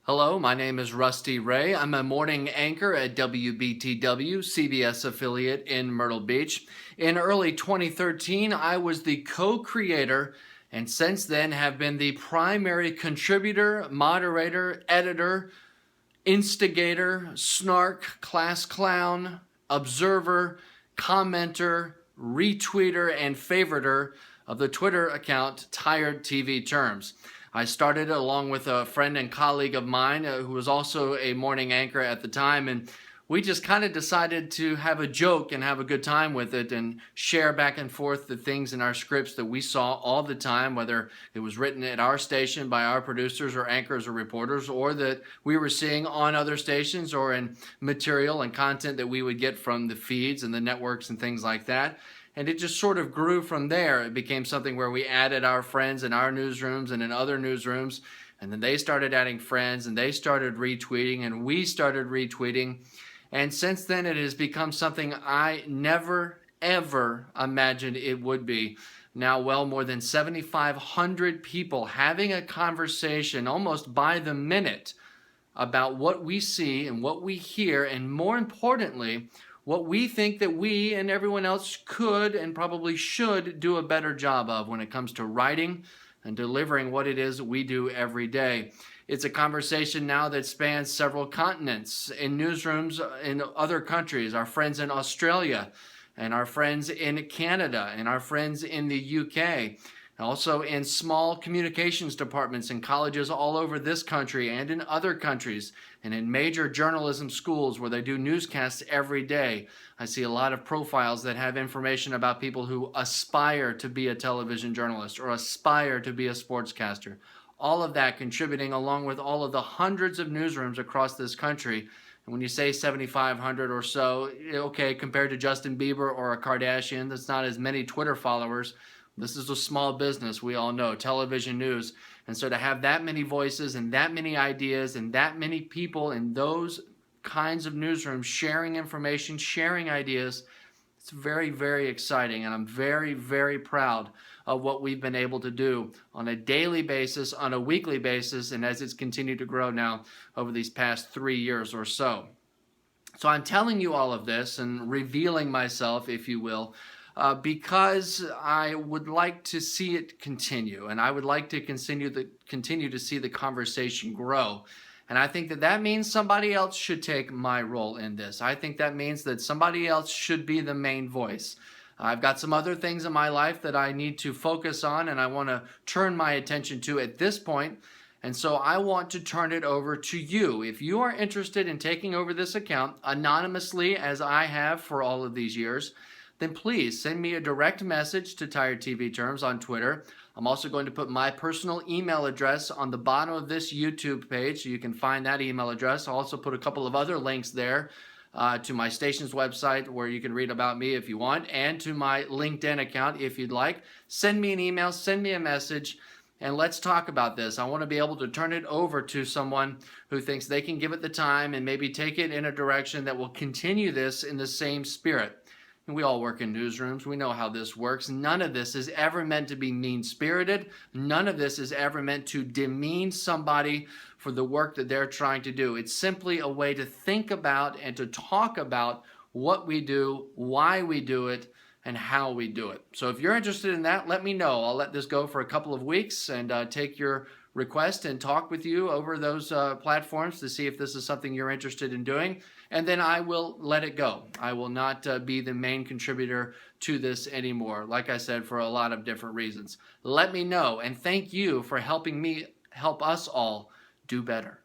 Hello, my name is Rusty Ray. I'm a morning anchor at WBTW, CBS affiliate in Myrtle Beach. In early 2013, I was the co-creator and since then have been the primary contributor, moderator, editor, instigator, snark, class clown, observer, commenter, retweeter, and favoriter of the Twitter account Tired TV Terms. I started along with a friend and colleague of mine who was also a morning anchor at the time, and we just kind of decided to have a joke and have a good time with it and share back and forth the things in our scripts that we saw all the time, whether it was written at our station by our producers or anchors or reporters, or that we were seeing on other stations or in material and content that we would get from the feeds and the networks and things like that. And it just sort of grew from there. It became something where we added our friends in our newsrooms and in other newsrooms. And then they started adding friends and they started retweeting and we started retweeting. And since then, it has become something I never, ever imagined it would be. Now, well more than 7,500 people having a conversation almost by the minute about what we see and what we hear, and more importantly, what we think that we and everyone else could and probably should do a better job of when it comes to writing and delivering what it is we do every day. It's a conversation now that spans several continents, in newsrooms in other countries, our friends in Australia and our friends in Canada and our friends in the UK. Also in small communications departments in colleges all over this country and in other countries, and in major journalism schools where they do newscasts every day. I see a lot of profiles that have information about people who aspire to be a television journalist or aspire to be a sportscaster. All of that contributing along with all of the hundreds of newsrooms across this country. And when you say 7,500 or so, okay, compared to Justin Bieber or a Kardashian, that's not as many Twitter followers. This is a small business, we all know, television news. And so to have that many voices and that many ideas and that many people in those kinds of newsrooms sharing information, sharing ideas, it's very, very exciting. And I'm very, very proud of what we've been able to do on a daily basis, on a weekly basis, and as it's continued to grow now over these past 3 years or so. So I'm telling you all of this and revealing myself, if you will, because I would like to see it continue, and I would like to continue to see the conversation grow. And I think that means somebody else should take my role in this. I think that means that somebody else should be the main voice. I've got some other things in my life that I need to focus on and I want to turn my attention to at this point. And so I want to turn it over to you. If you are interested in taking over this account anonymously, as I have for all of these years, then please send me a direct message to Tired TV Terms on Twitter. I'm also going to put my personal email address on the bottom of this YouTube page, so you can find that email address. I'll also put a couple of other links there to my station's website where you can read about me if you want, and to my LinkedIn account if you'd like. Send me an email, send me a message, and let's talk about this. I want to be able to turn it over to someone who thinks they can give it the time and maybe take it in a direction that will continue this in the same spirit. And we all work in newsrooms. We know how this works. None of this is ever meant to be mean-spirited. None of this is ever meant to demean somebody for the work that they're trying to do. It's simply a way to think about and to talk about what we do, why we do it, and how we do it. So if you're interested in that, let me know. I'll let this go for a couple of weeks and take your request and talk with you over those platforms to see if this is something you're interested in doing. And then I will let it go. I will not be the main contributor to this anymore, like I said, for a lot of different reasons. Let me know, and thank you for helping me help us all do better.